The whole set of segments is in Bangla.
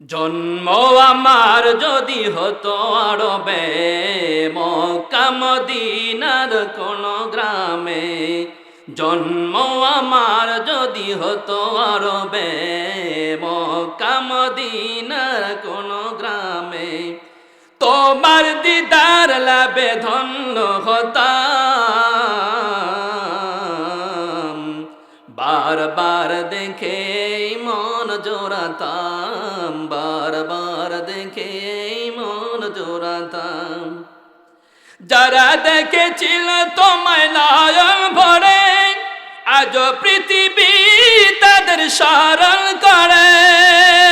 জন্ম আমার যদি হতো আরবে, মক্কা মদিনার কোন গ্রামে। জন্ম আমার যদি হতো আরবে, মক্কা মদিনার কোন গ্রামে। তোমার দিদার লাভে ধন্য হতাম, বারবার দেখে মন জোড়াতাম, বারবার দেখে মন জোড়াতাম। যারা দেখেছিল তোমায় নয়ন ভরে, আজ পৃথিবী তাদের স্মরণ করে।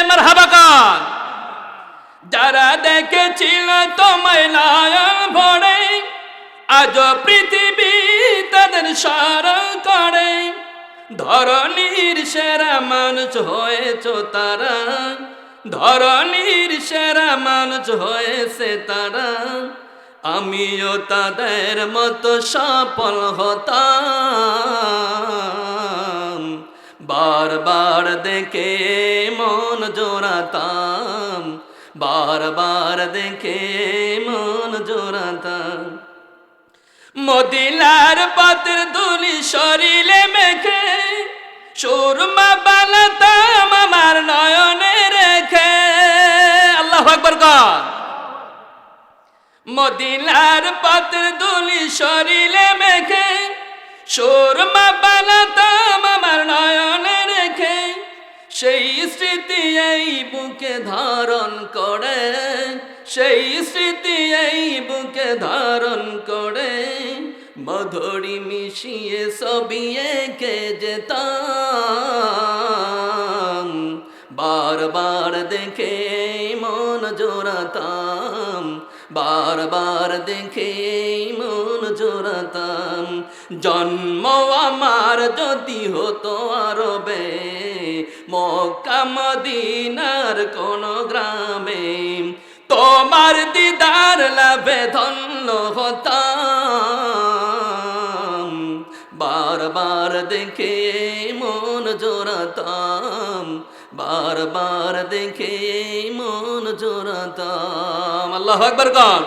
মারহাবা কর। যারা দেখেছিল তোমায় নয়ন ভরে, আজ পৃথিবী তাদের স্মরণ করে। ধরণীর সেরা মানুষ হয়েছ তারা, ধরণীর সেরা মানুষ হয়েছে তারা। আমিও তাদের মতো সফল হতাম, বারবার দেখে মন জোড়াতাম, বারবার দেখে মন জোড়াতাম। মদিনার পাতের দুলি শরীরে মেখে, সুরমা বানাতাম আমার নয়নে রেখে। আল্লাহু আকবার কর। মদিনার পাতের দুলি শরীরে মেখে, সুরমা বানাতাম আমার নয়নে রেখে। সেই স্মৃতি এই বুকে ধারণ করে, সেই স্মৃতি এই বুকে ধারণ করে। মধুরি মিশিয়ে ছবি এঁকে যেতাম, বারবার দেখে মন জোড়াতাম, বারবার দেখে মন জোড়াতাম। জন্ম আমার যদি হতো আরবে, মক্কা মদিনার কোন গ্রামে। তোমার দিদার লাভে ধন্য হতাম, বারবার দেখে মন জোড়াতাম, বারবার দেখে মন জোড়াতাম। আল্লাহু আকবার কর।